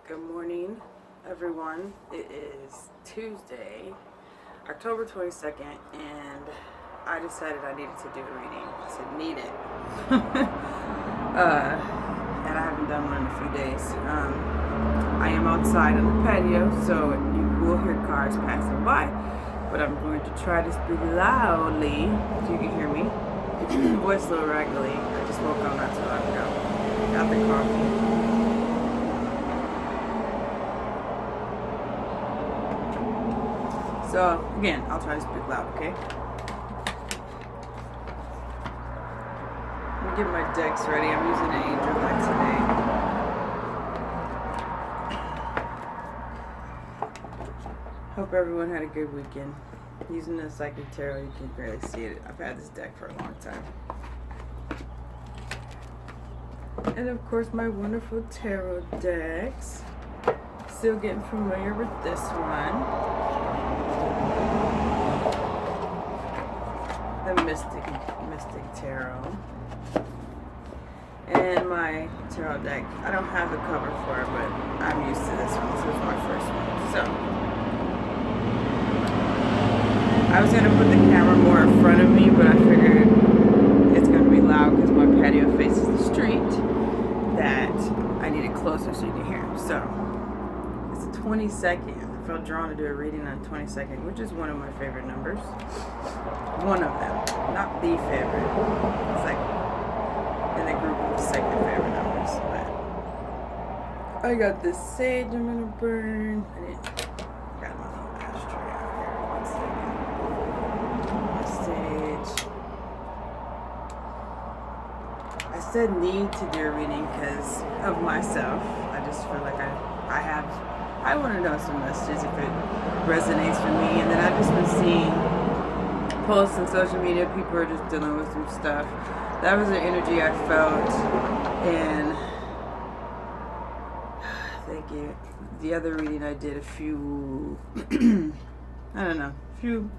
Good morning, everyone. It is Tuesday, October 22nd, and I decided I needed to do a reading. I said, need it. And I haven't done one in a few days. I am outside on the patio, so you will hear cars passing by, but I'm going to try to speak loudly so you can hear me. Voice a little raggedy. I just woke up not too long ago. Got the coffee. So, again, I'll try to speak loud, okay? Let me get my decks ready. I'm using an angel deck today. Hope everyone had a good weekend. Using the Psychic Tarot, you can barely see it. I've had this deck for a long time. And of course, my wonderful tarot decks. Still getting familiar with this one. The Mystic Tarot. And my tarot deck, I don't have the cover for it, but I'm used to this one. This is my first one. So, I was going to put the camera more in front of me, but I figured it's going to be loud because my patio faces the street, that I need it closer so you can hear. So, it's the 22nd. I felt drawn to do a reading on 22nd, which is one of my favorite numbers. One of them, not the favorite. It's like in the group of second favorite numbers. But I got this sage I'm gonna burn. Got my little ashtray out here. 1 second. My sage. I said need to do a reading because of myself. I just feel like I want to know some messages if it resonates for me. And then I've just been seeing posts on social media, people are just dealing with some stuff. That was the energy I felt, and thank you. The other reading I did a few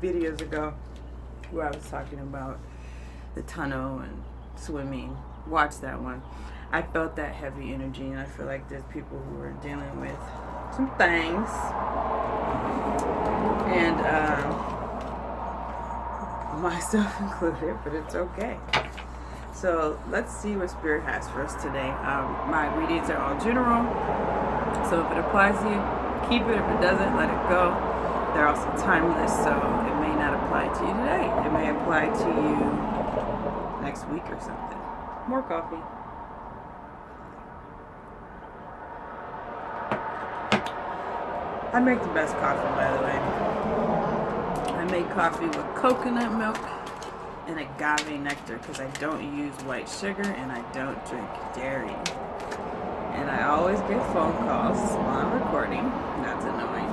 videos ago, where I was talking about the tunnel and swimming. Watch that one. I felt that heavy energy, and I feel like there's people who are dealing with some things, and myself included, but it's okay. So let's see what Spirit has for us today. My readings are all general, so if it applies to you, keep it. If it doesn't, let it go. They're also timeless, so it may not apply to you today. It may apply to you next week or something. More coffee. I make the best coffee, by the way. I make coffee with coconut milk and agave nectar because I don't use white sugar and I don't drink dairy. And I always get phone calls while I'm recording. That's annoying.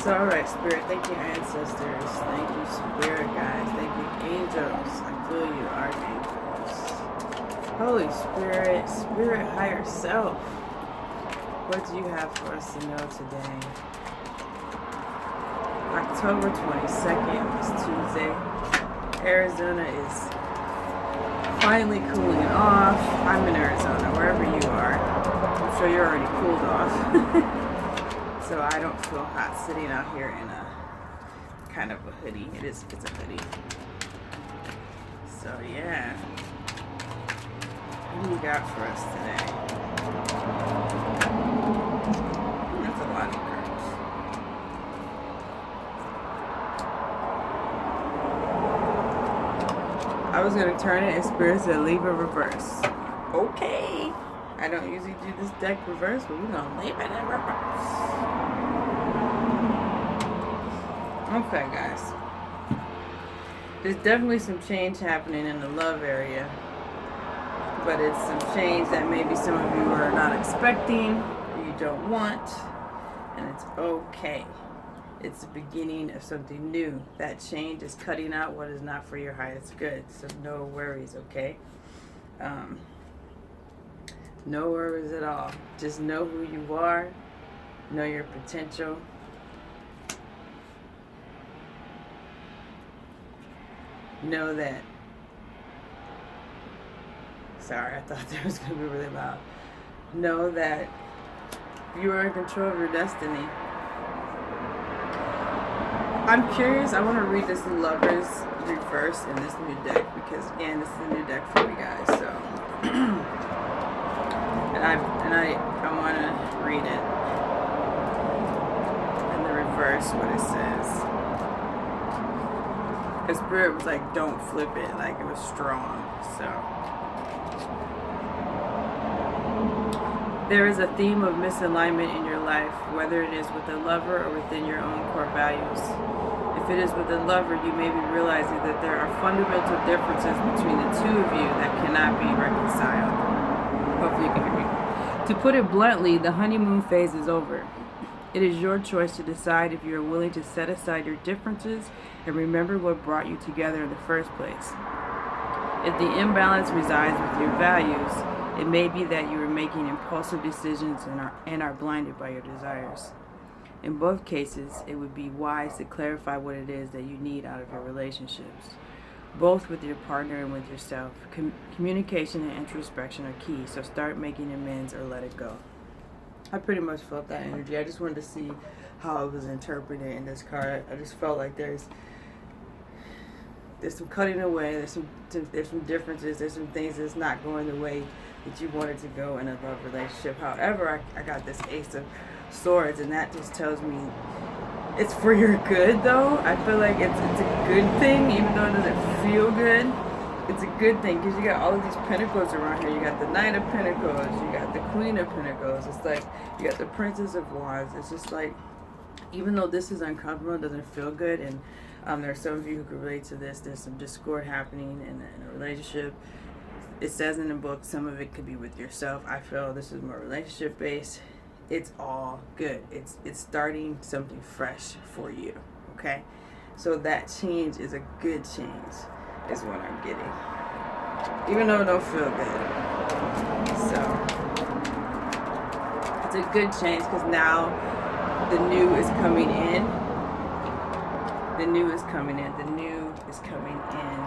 So, alright, Spirit, thank you, ancestors. Thank you, Spirit guys. Thank you, angels. I feel you, archangels. Holy Spirit, Spirit higher self. What do you have for us to know today? October 22nd is Tuesday. Arizona is finally cooling off. I'm in Arizona, wherever you are. I'm sure you're already cooled off. So I don't feel hot sitting out here in a kind of a hoodie. It's a hoodie. So yeah. What do you got for us today? That's a lot of cards. I was going to turn it and Spirit said leave it reverse. Okay. I don't usually do this deck reverse, but we're going to leave it in reverse. Okay, guys. There's definitely some change happening in the love area. But it's some change that maybe some of you are not expecting, or you don't want, and it's okay. It's the beginning of something new. That change is cutting out what is not for your highest good, so no worries, okay? No worries at all. Just know who you are, know your potential. Know that Sorry, I thought that was going to be really loud. Know that you are in control of your destiny. I'm curious. I want to read this Lovers reverse in this new deck because, again, this is a new deck for you guys. So, and I want to read it in the reverse what it says. Because Spirit was like, don't flip it, like it was strong. So, there is a theme of misalignment in your life, whether it is with a lover or within your own core values. If it is with a lover, you may be realizing that there are fundamental differences between the two of you that cannot be reconciled. Hopefully you can hear me. To put it bluntly, the honeymoon phase is over. It is your choice to decide if you are willing to set aside your differences and remember what brought you together in the first place. If the imbalance resides with your values, it may be that you are making impulsive decisions and are blinded by your desires. In both cases, it would be wise to clarify what it is that you need out of your relationships, both with your partner and with yourself. Communication and introspection are key, so start making amends or let it go. I pretty much felt that energy. I just wanted to see how it was interpreted in this card. I just felt like there's some cutting away, there's some differences, there's some things that's not going the way that you wanted to go in a love relationship. However, I got this Ace of Swords, and that just tells me it's for your good, though. I feel like it's a good thing, even though it doesn't feel good. It's a good thing because you got all of these pentacles around here. You got the Knight of Pentacles, you got the Queen of Pentacles. It's like you got the Princess of Wands. It's just like, even though this is uncomfortable, it doesn't feel good, and there are some of you who can relate to this. There's some discord happening in a relationship. It says in the book, some of it could be with yourself. I feel this is more relationship based. It's all good. It's starting something fresh for you. Okay, so that change is a good change, is what I'm getting. Even though it don't feel good. So it's a good change because now the new is coming in. The new is coming in. The new is coming in.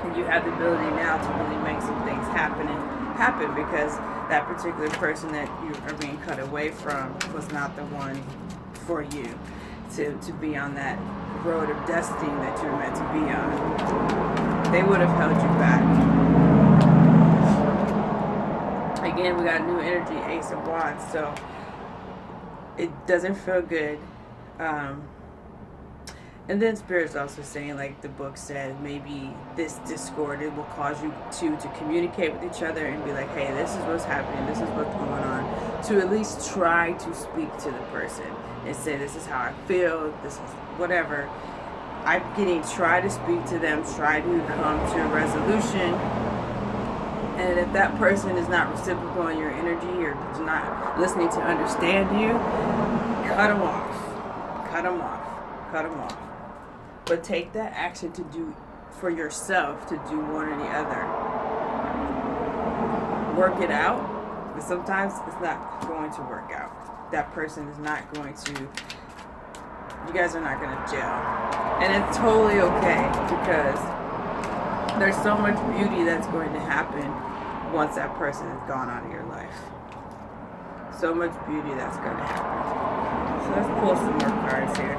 And you have the ability now to really make some things happen because that particular person that you are being cut away from was not the one for you to be on that road of destiny that you're meant to be on. They would have held you back. Again, we got new energy, Ace of Wands, so it doesn't feel good. And then Spirit's also saying, like the book said, maybe this discord, it will cause you to communicate with each other and be like, hey, this is what's happening, this is what's going on. To at least try to speak to the person and say, this is how I feel, this is whatever. I'm getting, try to speak to them, try to come to a resolution. And if that person is not reciprocal on your energy or is not listening to understand you, cut them off. Cut them off. Cut them off. But take that action to do for yourself, to do one or the other. Work it out, but sometimes it's not going to work out. That person is not going to, you guys are not going to gel. And it's totally okay because there's so much beauty that's going to happen once that person is gone out of your life. So much beauty that's going to happen. So let's pull some more cards here.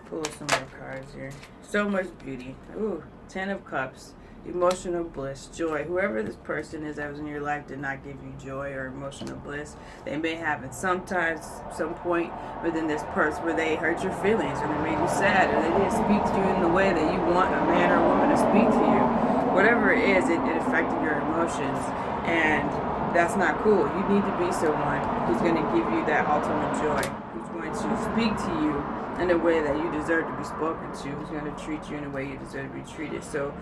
Pull some more cards here. So much beauty. Ooh, 10 of Cups. Emotional bliss, joy. Whoever this person is that was in your life did not give you joy or emotional bliss. They may have it sometimes, some point within this person where they hurt your feelings or they made you sad or they didn't speak to you in the way that you want a man or a woman to speak to you. Whatever it is, it affected your emotions, and that's not cool. You need to be someone who's going to give you that ultimate joy, who's going to speak to you in a way that you deserve to be spoken to, who's going to treat you in a way you deserve to be treated. So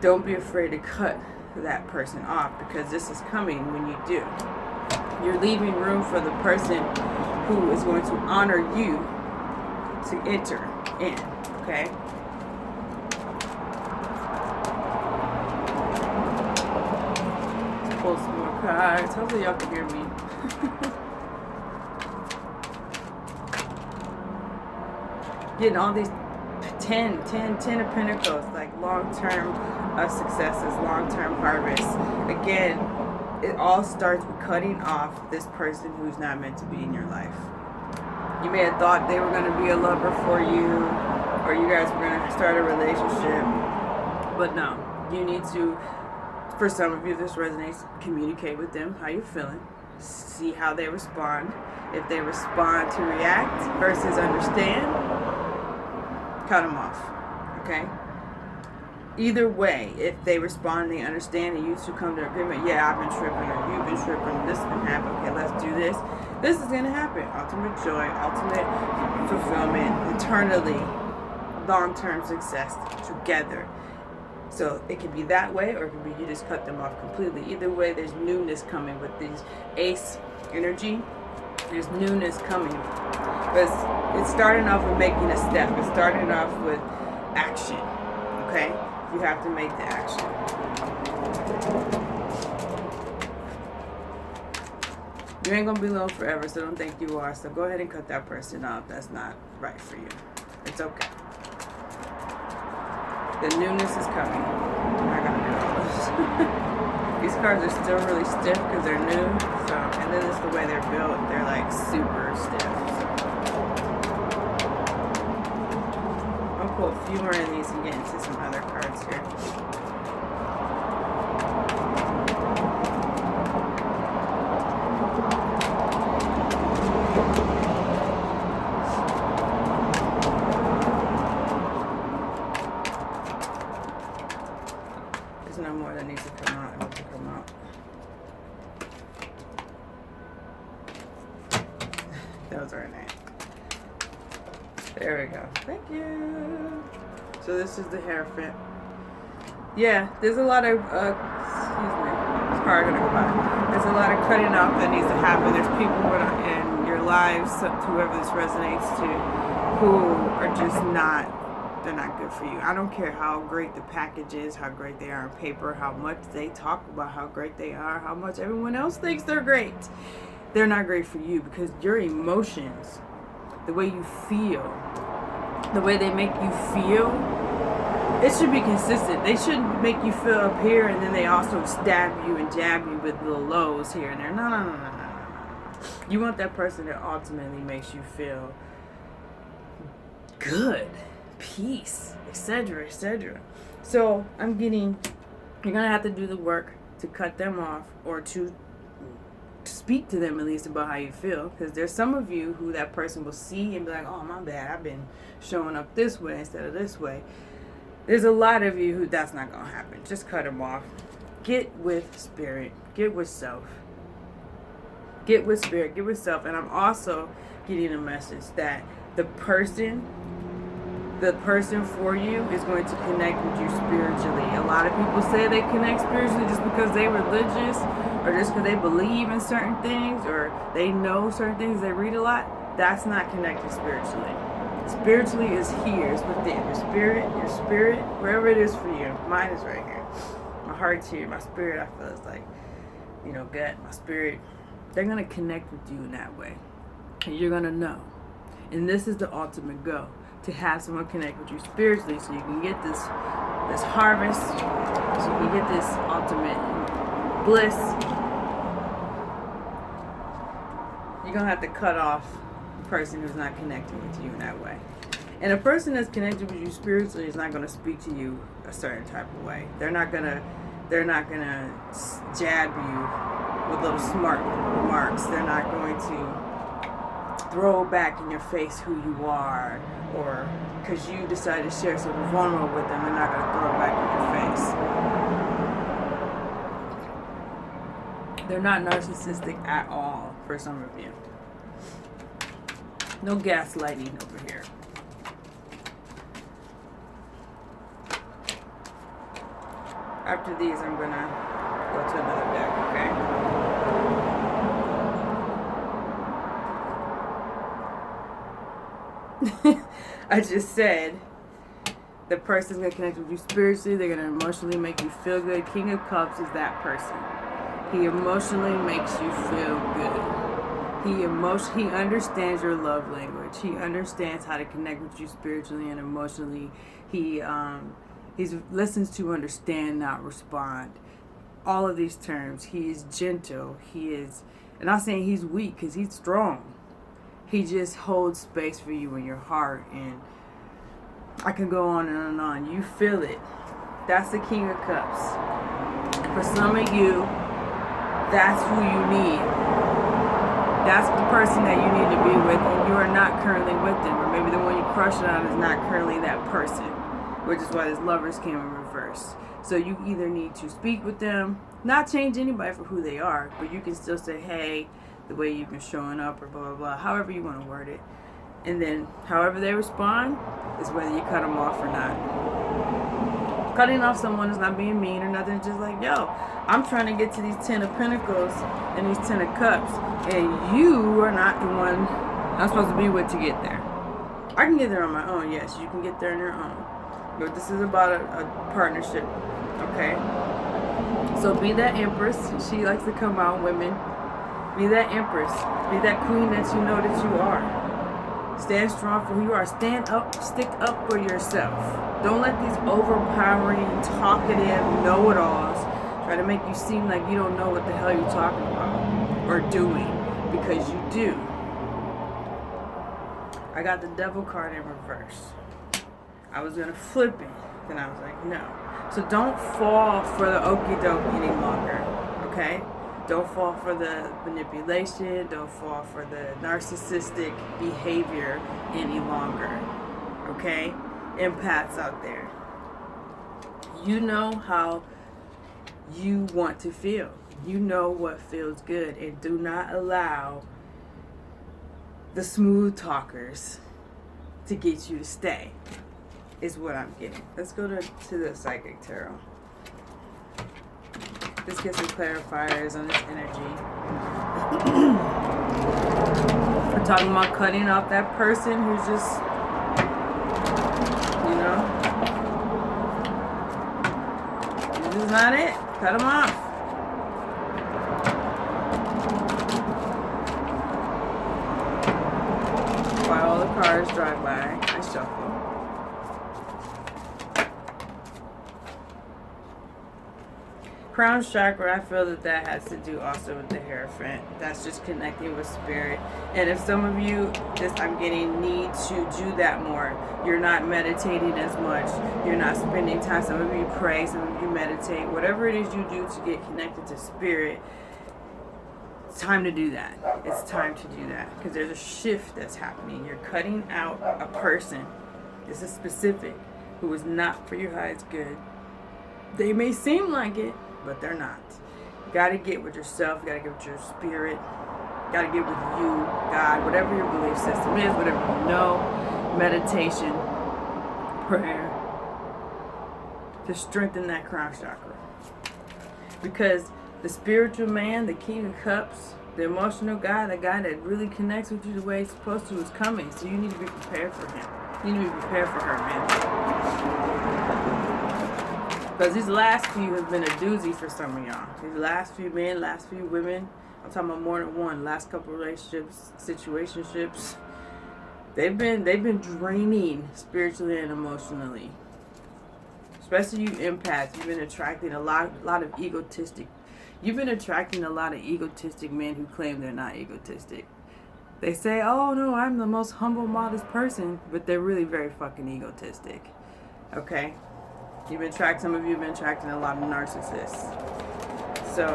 don't be afraid to cut that person off because this is coming when you do. You're leaving room for the person who is going to honor you to enter in, okay? Let's pull some more cards. Hopefully y'all can hear me. Getting all these 10 of Pentacles, like long-term successes, long-term harvests. Again, it all starts with cutting off this person who's not meant to be in your life. You may have thought they were going to be a lover for you, or you guys were going to start a relationship, but no. You need to, for some of you, this resonates, communicate with them how you're feeling, see how they respond. If they respond to react versus understand, cut them off, okay? Either way, if they respond, they understand, and you two come to agreement, yeah, I've been tripping, or you've been tripping, this is going to happen, okay, let's do this. This is going to happen. Ultimate joy, ultimate fulfillment, eternally, long-term success together. So it could be that way, or it could be you just cut them off completely. Either way, there's newness coming with these ace energy. There's newness coming. Because it's starting off with making a step. It's starting off with action. Okay? You have to make the action. You ain't gonna be alone forever, so don't think you are. So go ahead and cut that person off. That's not right for you. It's okay. The newness is coming. I gotta do all this. These cards are still really stiff because they're new. So, and then it's the way they're built. They're like super stiff. I'll pull a few more of these and get into some other cards here. No more that needs to come out. It needs to come out. Those are nice. There we go. Thank you. So this is the Hierophant. Yeah, there's a lot of excuse me. It's hard to go by. There's a lot of cutting off that needs to happen. There's people in your lives, whoever this resonates to, who are just not. They're not good for you. I don't care how great the package is, how great they are on paper, how much they talk about how great they are, how much everyone else thinks they're great. They're not great for you because your emotions, the way you feel, the way they make you feel, it should be consistent. They shouldn't make you feel up here and then they also stab you and jab you with little lows here and there. No. You want that person that ultimately makes you feel good. Peace, etc., etc. So I'm getting, you're gonna have to do the work to cut them off, or to speak to them at least about how you feel, because there's some of you who that person will see and be like, oh my bad, I've been showing up this way instead of this way. There's a lot of you who that's not gonna happen. Just cut them off. Get with spirit. Get with self. Get with spirit. Get with self. And I'm also getting a message that the person for you is going to connect with you spiritually. A lot of people say they connect spiritually just because they're religious, or just because they believe in certain things, or they know certain things, they read a lot. That's not connected spiritually. Spiritually is here. It's within your spirit, wherever it is for you. Mine is right here. My heart's here. My spirit, I feel, is like, gut, my spirit. They're going to connect with you in that way. And you're going to know. And this is the ultimate goal. To have someone connect with you spiritually, so you can get this harvest, so you can get this ultimate bliss. You're gonna have to cut off the person who's not connecting with you in that way. And a person that's connected with you spiritually is not gonna speak to you a certain type of way. They're not gonna jab you with little smart remarks. They're not going to throw back in your face who you are, or because you decided to share something vulnerable with them, they're not going to throw it back in your face. They're not narcissistic at all for some of you. No gaslighting over here. After these, I'm going to go to another deck, okay? I just said the person's going to connect with you spiritually. They're going to emotionally make you feel good. King of Cups is that person. He emotionally makes you feel good. He understands your love language. He understands how to connect with you spiritually and emotionally. He listens to understand, not respond. All of these terms. He is gentle. He is, and not saying he's weak, because he's strong. He just holds space for you in your heart, and I can go on and on and on. You feel it. That's the King of Cups. For some of you, that's who you need. That's the person that you need to be with, and you are not currently with them. Or maybe the one you crush on is not currently that person, which is why this Lovers came in reverse. So you either need to speak with them, not change anybody for who they are, but you can still say, hey, the way you've been showing up, or blah, blah, blah, however you want to word it. And then however they respond is whether you cut them off or not. Cutting off someone is not being mean or nothing. It's just like, yo, I'm trying to get to these 10 of Pentacles and these 10 of Cups, and you are not the one I'm supposed to be with to get there. I can get there on my own. Yes, you can get there on your own. But this is about a partnership, okay? So be that Empress. She likes to come out, women. Be that Empress. Be that queen that you know that you are. Stand strong for who you are. Stand up, stick up for yourself. Don't let these overpowering, talkative know-it-alls try to make you seem like you don't know what the hell you're talking about or doing, because you do. I got the Devil card in reverse. I was going to flip it, then I was like, no. So don't fall for the okie doke any longer, okay? Don't fall for the manipulation. Don't fall for the narcissistic behavior any longer. Okay? Empaths out there. You know how you want to feel. You know what feels good. And do not allow the smooth talkers to get you to stay, is what I'm getting. Let's go to the Psychic Tarot. Let's get some clarifiers on this energy. We're talking about cutting off that person who's just, you know, this is not it. Cut them off. While all the cars drive by, I shuffle. Crown chakra, I feel that has to do also with the Hierophant. That's just connecting with spirit. And if some of you, I'm getting, need to do that more. You're not meditating as much. You're not spending time. Some of you pray, some of you meditate. Whatever it is you do to get connected to spirit, it's time to do that. It's time to do that. Because there's a shift that's happening. You're cutting out a person, this is specific, who is not for your highest good. They may seem like it, but they're not. You got to get with yourself. You got to get with your spirit. You got to get with you, God, whatever your belief system is, whatever you know, meditation, prayer, to strengthen that crown chakra. Because the spiritual man, the King of Cups, the emotional guy, the guy that really connects with you the way he's supposed to, is coming. So you need to be prepared for him. You need to be prepared for her, man. Because these last few have been a doozy for some of y'all. These last few men, last few women, I'm talking about more than one. Last couple relationships, situationships, they've been draining spiritually and emotionally. Especially you empaths, you've been attracting a lot of egotistic. You've been attracting a lot of egotistic men who claim they're not egotistic. They say, oh no, I'm the most humble, modest person, but they're really very fucking egotistic. Okay? Some of you have been attracting a lot of narcissists. So,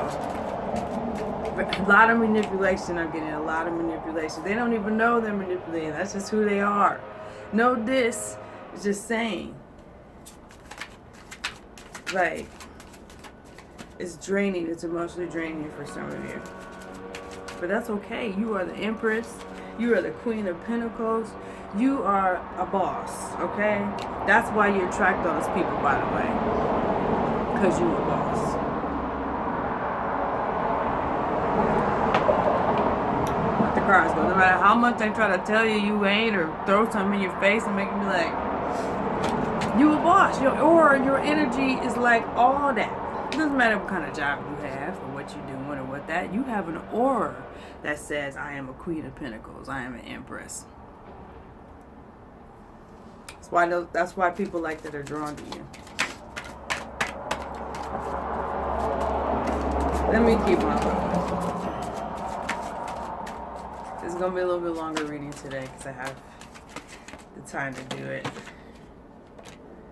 a lot of manipulation. I'm getting a lot of manipulation. They don't even know they're manipulating. That's just who they are. No diss. It's just saying. Like, it's draining. It's emotionally draining for some of you. But that's okay. You are the Empress. You are the Queen of Pentacles. You are a boss, okay? That's why you attract those people, by the way. Because you're a boss. Let the cards go. No matter how much they try to tell you you ain't, or throw something in your face and make you be like, you a boss. Or your energy is like all that. It doesn't matter what kind of job you have or what you're doing or what that. You have an aura that says, I am a Queen of Pentacles. I am an Empress. That's why people like that are drawn to you. Let me keep on going. It's going to be a little bit longer reading today because I have the time to do it.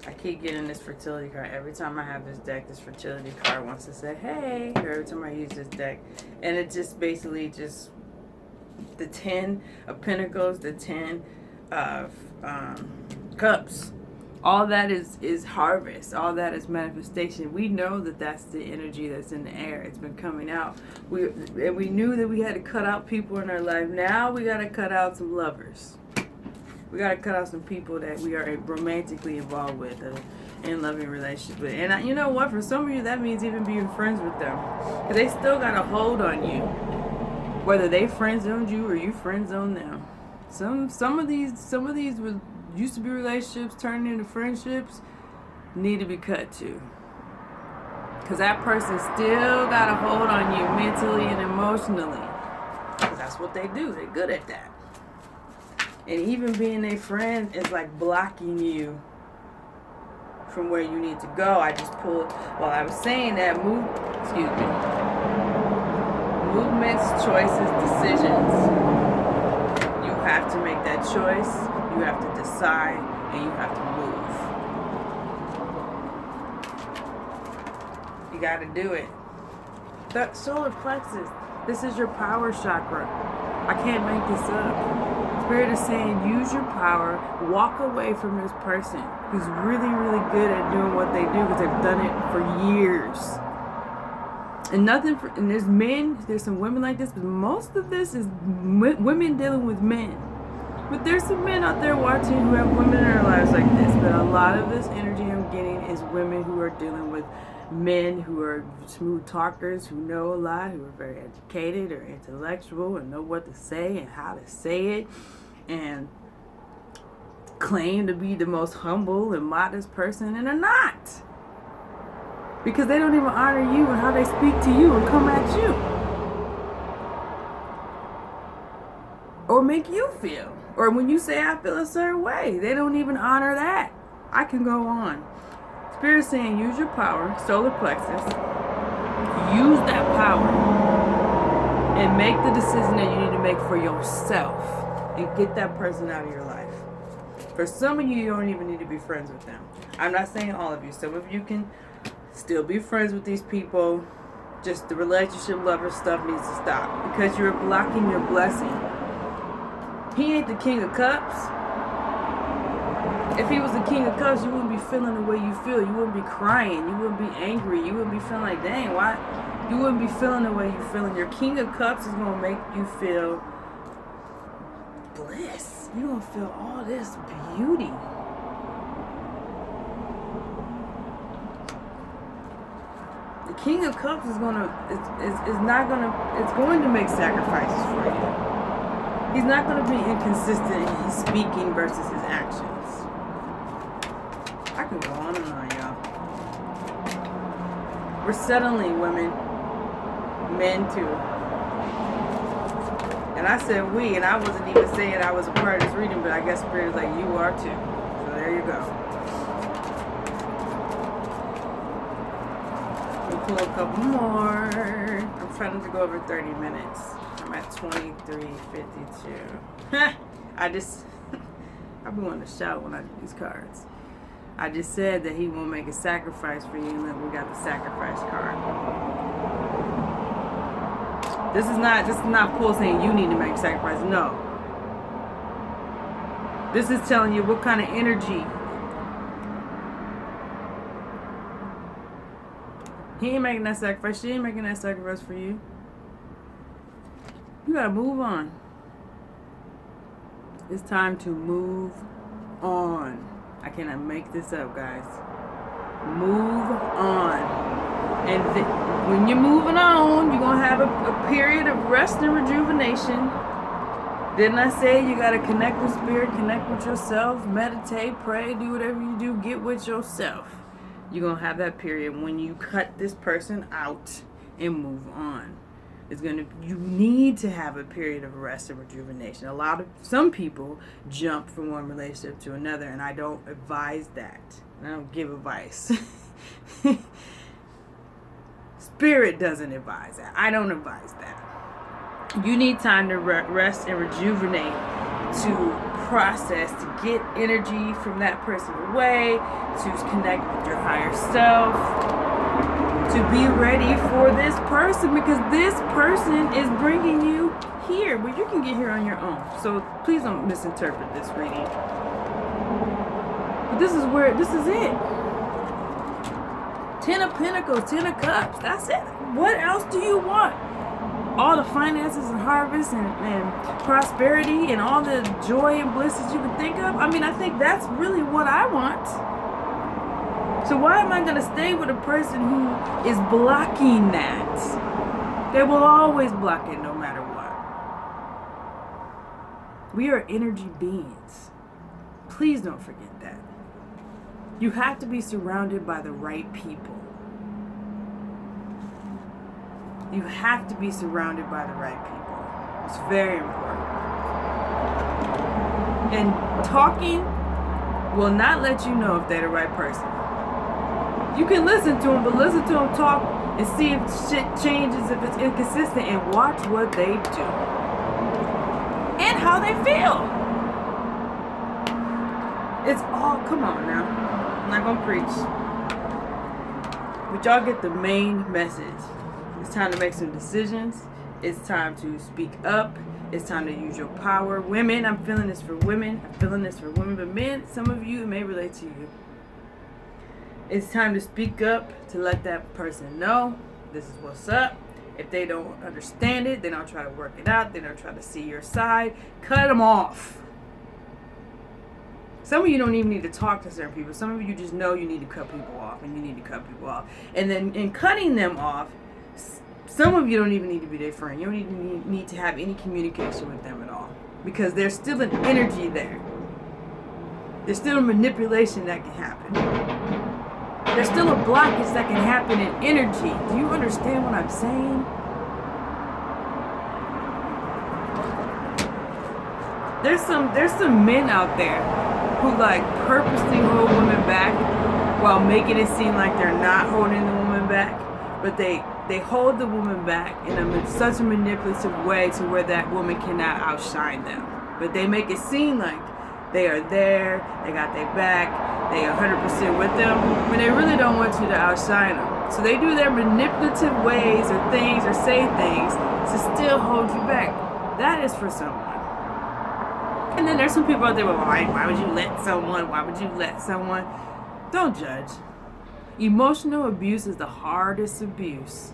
I keep getting this fertility card. Every time I have this deck, this fertility card wants to say, hey, every time I use this deck. And it just basically just, the 10 of Pentacles, the 10 of Cups. All that is harvest. All that is manifestation. We know that that's the energy that's in the air. It's been coming out. We knew that we had to cut out people in our life. Now we got to cut out some lovers. We got to cut out some people that we are romantically involved with, in loving relationships with. And you know what? For some of you, that means even being friends with them. Because they still got a hold on you. Whether they friend zoned you or you friend zoned them. Some of these used to be relationships turning into friendships need to be cut too. Because that person still got a hold on you mentally and emotionally. Because that's what they do. They're good at that. And even being a friend is like blocking you from where you need to go. I just pulled, while I was saying that, movements, choices, decisions. You have to make that choice. You have to decide, and you have to move. You got to do it. The solar plexus, this is your power chakra. I can't make this up. Spirit is saying, use your power, walk away from this person who's really, really good at doing what they do because they've done it for years. And and there's men, there's some women like this, but most of this is women dealing with men. But there's some men out there watching who have women in their lives like this. But a lot of this energy I'm getting is women who are dealing with men who are smooth talkers, who know a lot, who are very educated or intellectual and know what to say and how to say it. And claim to be the most humble and modest person, and they're not. Because they don't even honor you and how they speak to you and come at you. Or make you feel. Or when you say, I feel a certain way, they don't even honor that. I can go on. Spirit saying, use your power, solar plexus. Use that power. And make the decision that you need to make for yourself. And get that person out of your life. For some of you, you don't even need to be friends with them. I'm not saying all of you. Some of you can still be friends with these people. Just the relationship lover stuff needs to stop. Because you're blocking your blessing. He ain't the King of Cups. If he was the King of Cups, you wouldn't be feeling the way you feel. You wouldn't be crying. You wouldn't be angry. You wouldn't be feeling like, dang, why? You wouldn't be feeling the way you're feeling. Your King of Cups is going to make you feel bliss. You're going to feel all this beauty. The King of Cups is going to make sacrifices for you. He's not going to be inconsistent in his speaking versus his actions. I can go on and on, y'all. We're settling, women. Men, too. And I said we, and I wasn't even saying I was a part of this reading, but I guess Spirit is like, you are, too. So there you go. We'll pull a couple more. I'm trying to go over 30 minutes. I'm at 23:52. I've been wanting to shout when I do these cards. I just said that he won't make a sacrifice for you, and then we got the sacrifice card. This is not Paul saying you need to make a sacrifice. No. This is telling you what kind of energy. He ain't making that sacrifice. She ain't making that sacrifice for you. You gotta move on. It's time to move on. I cannot make this up, guys. Move on. And when you're moving on, you're going to have a period of rest and rejuvenation. Didn't I say you got to connect with Spirit, connect with yourself, meditate, pray, do whatever you do, get with yourself. You're going to have that period when you cut this person out and move on. You need to have a period of rest and rejuvenation. Some people jump from one relationship to another, and I don't advise that. I don't give advice. Spirit doesn't advise that. I don't advise that. You need time to rest and rejuvenate, to process, to get energy from that person away, to connect with your higher self, to be ready for this person, because this person is bringing you here, but you can get here on your own. So please don't misinterpret this reading. But this is it. 10 of Pentacles, 10 of Cups. That's it. What else do you want? All the finances and harvest and prosperity and all the joy and bliss that you can think of. I mean, I think that's really what I want. So why am I going to stay with a person who is blocking that? They will always block it no matter what. We are energy beings. Please don't forget that. You have to be surrounded by the right people. You have to be surrounded by the right people. It's very important. And talking will not let you know if they're the right person. You can listen to them, but listen to them talk and see if shit changes, if it's inconsistent, and watch what they do. And how they feel. It's all, come on now. I'm not going to preach. But y'all get the main message. It's time to make some decisions. It's time to speak up. It's time to use your power. Women, I'm feeling this for women. I'm feeling this for women. But men, some of you, it may relate to you. It's time to speak up, to let that person know this is what's up. If they don't understand it, they don't try to work it out. They don't try to see your side. Cut them off. Some of you don't even need to talk to certain people. Some of you just know you need to cut people off, and you need to cut people off. And then in cutting them off, some of you don't even need to be their friend. You don't even need to have any communication with them at all, because there's still an energy there. There's still a manipulation that can happen. There's still a blockage that can happen in energy. Do you understand what I'm saying? There's some men out there who like purposely hold women back while making it seem like they're not holding the woman back, but they hold the woman back in such a manipulative way to where that woman cannot outshine them. But they make it seem like they are there, they got their back, they 100% with them, when they really don't want you to outshine them. So they do their manipulative ways or things or say things to still hold you back. That is for someone. And then there's some people out there, well, why would you let someone? Why would you let someone? Don't judge. Emotional abuse is the hardest abuse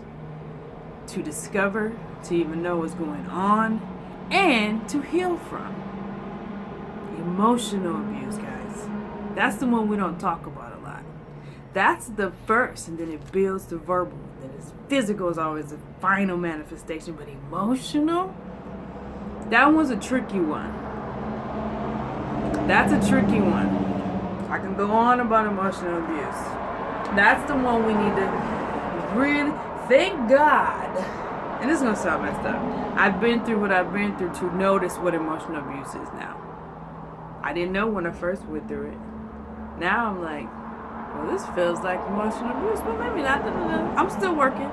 to discover, to even know what's going on, and to heal from. Emotional abuse, guys. That's the one we don't talk about a lot. That's the first, and then it builds to verbal. Then it's physical is always the final manifestation, but emotional? That one's a tricky one. That's a tricky one. I can go on about emotional abuse. That's the one we need to really, thank God. And this is going to sound messed up. I've been through what I've been through to notice what emotional abuse is now. I didn't know when I first went through it. Now I'm like, well, this feels like emotional abuse, but maybe not. I'm still working.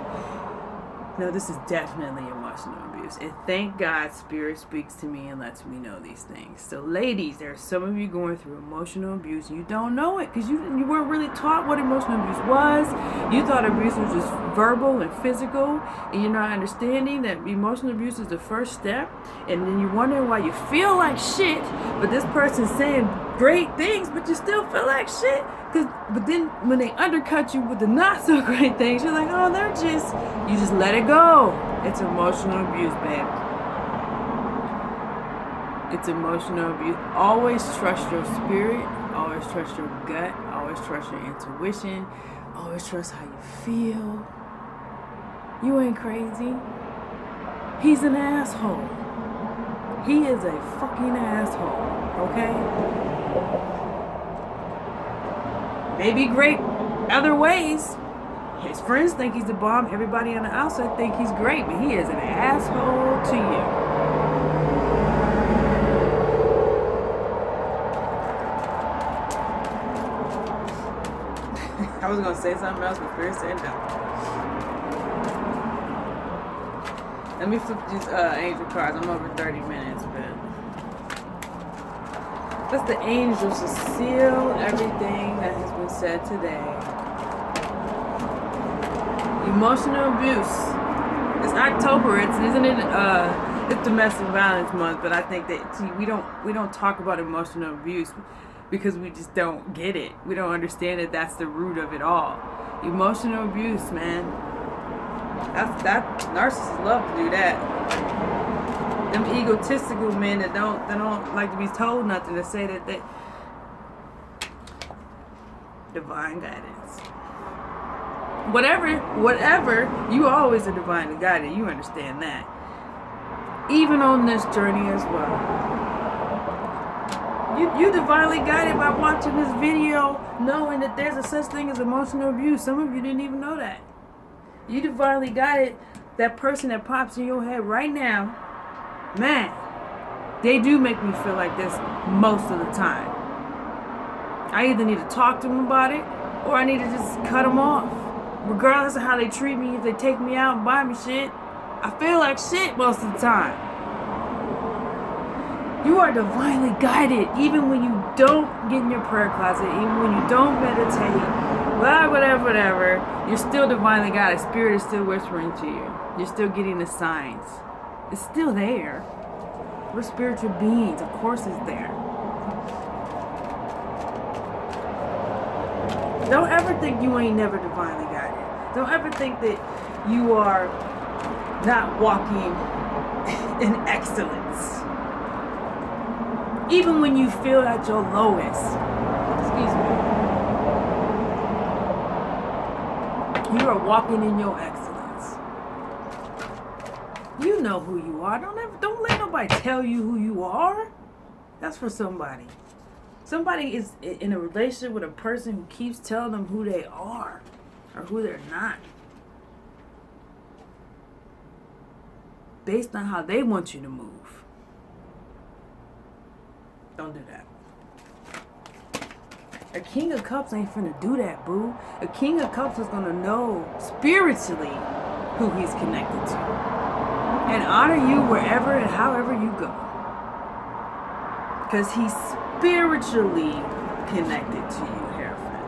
No, this is definitely emotional abuse. And thank God Spirit speaks to me and lets me know these things. So ladies, there are some of you going through emotional abuse and you don't know it because you weren't really taught what emotional abuse was. You thought abuse was just verbal and physical, and you're not understanding that emotional abuse is the first step. And then you're wondering why you feel like shit, but this person's saying great things, but you still feel like shit. But then when they undercut you with the not so great things, you're like, oh, you just let it go. It's emotional abuse, babe. It's emotional abuse. Always trust your spirit. Always trust your gut. Always trust your intuition. Always trust how you feel. You ain't crazy. He's an asshole. He is a fucking asshole, okay? Maybe great other ways, His friends think he's the bomb. Everybody on the outside think he's great, but he is an asshole to you. I was gonna say something else, but Spirit said no. Let me flip these angel cards. I'm over 30 minutes, but that's the angels to seal everything that has been said today. Emotional abuse. It's October, isn't it? It's Domestic Violence Month, but I think that we don't talk about emotional abuse because we just don't get it. We don't understand that that's the root of it all. Emotional abuse, man. That narcissists love to do that. Them egotistical men that don't like to be told nothing, to say that they divine guidance. Whatever, you always are divinely guided. You understand that. Even on this journey as well. You divinely guided by watching this video, knowing that there's a such thing as emotional abuse. Some of you didn't even know that. You divinely guided that person that pops in your head right now. Man, they do make me feel like this most of the time. I either need to talk to them about it, or I need to just cut them off. Regardless of how they treat me, if they take me out and buy me shit, I feel like shit most of the time. You are divinely guided, even when you don't get in your prayer closet, even when you don't meditate, whatever. You're still divinely guided. Spirit is still whispering to you. You're still getting the signs. It's still there. We're spiritual beings. Of course it's there. Don't ever think you ain't never divinely guided. Don't ever think that you are not walking in excellence. Even when you feel at your lowest. Excuse me. You are walking in your excellence. You know who you are. Don't let nobody tell you who you are. That's for somebody. Somebody is in a relationship with a person who keeps telling them who they are or who they're not, based on how they want you to move. Don't do that. A King of Cups ain't finna do that, boo. A King of Cups is gonna know spiritually who he's connected to and honor you wherever and however you go, because he's spiritually connected to you, Hierophant.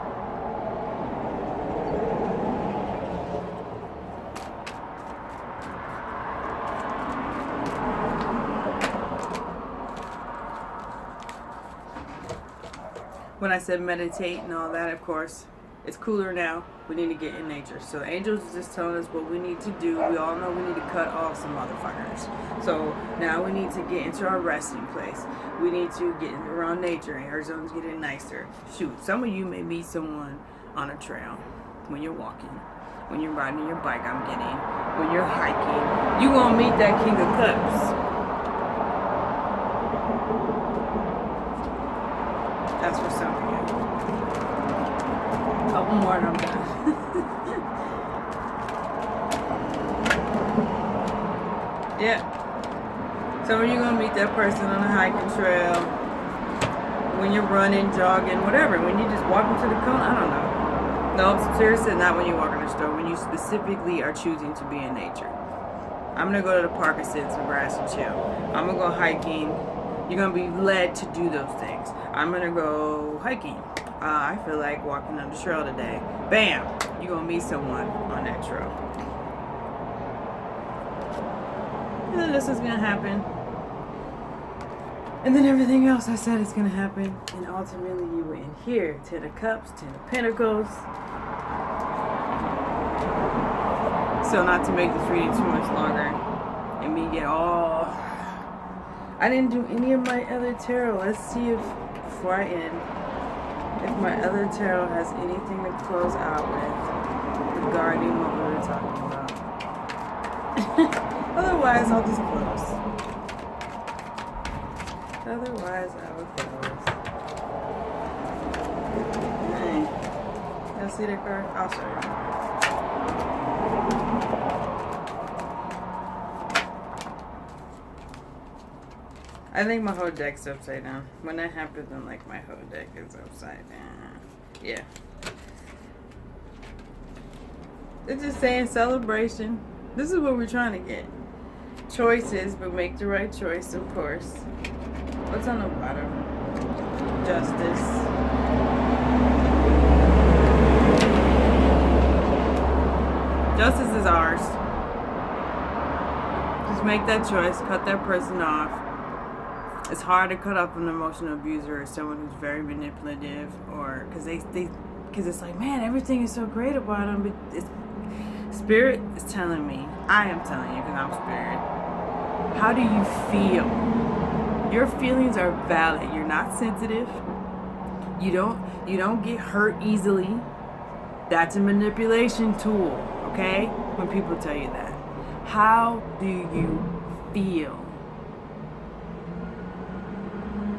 When I said meditate and all that, of course, it's cooler now. We need to get in nature. So angels is just telling us what we need to do. We all know we need to cut off some motherfuckers. So now we need to get into our resting place. We need to get around nature. Arizona's getting nicer. Shoot, some of you may meet someone on a trail when you're walking, when you're riding your bike, I'm getting, when you're hiking. You gonna meet that King of Cups. That's for some of you. A couple more and I'm done. Yeah. Some of you gonna meet that person on a hiking trail, when you're running, jogging, whatever. When you just walk into the cone, I don't know. No, seriously, not when you walk in the store. When you specifically are choosing to be in nature. I'm gonna go to the park and sit in some grass and chill. I'm gonna go hiking. You're gonna be led to do those things. I'm gonna go hiking. I feel like walking on the trail today. Bam! You're gonna meet someone on that trail. And then this is gonna happen. And then everything else I said is gonna happen. And ultimately you were in here. 10 of Cups, 10 of Pentacles. So not to make this reading too much longer and me get all... I didn't do any of my other tarot. Let's see if, before I end, if my other tarot has anything to close out with regarding what we were talking about. Otherwise, I'll just close. Otherwise, I will close. Hey. Y'all see that card? I'll show you. I think my whole deck's upside down. When that happens, I'm like, my whole deck is upside down. Yeah. It's just saying celebration. This is what we're trying to get. Choices, but make the right choice, of course. What's on the bottom? Justice. Justice is ours. Just make that choice. Cut that person off. It's hard to cut off an emotional abuser or someone who's very manipulative, or because it's like, man, everything is so great about them, but spirit is telling me, I am telling you because I'm spirit. How do you feel? Your feelings are valid. You're not sensitive. You don't get hurt easily. That's a manipulation tool, okay? When people tell you that. How do you feel?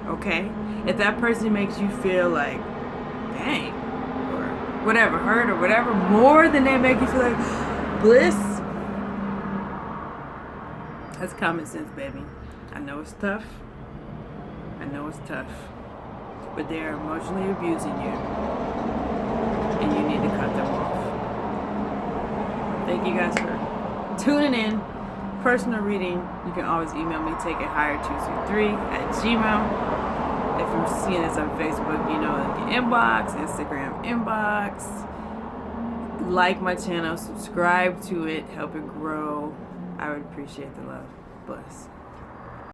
Okay? If that person makes you feel like, dang, or whatever, hurt or whatever, more than they make you feel like bliss, that's common sense, baby. I know it's tough. But they're emotionally abusing you. And you need to cut them off. Thank you guys for tuning in. Personal reading, you can always email me, takethigher223@gmail.com. If you're seeing this on Facebook, you know, the inbox, Instagram inbox. Like my channel, subscribe to it, help it grow. I would appreciate the love. Bless.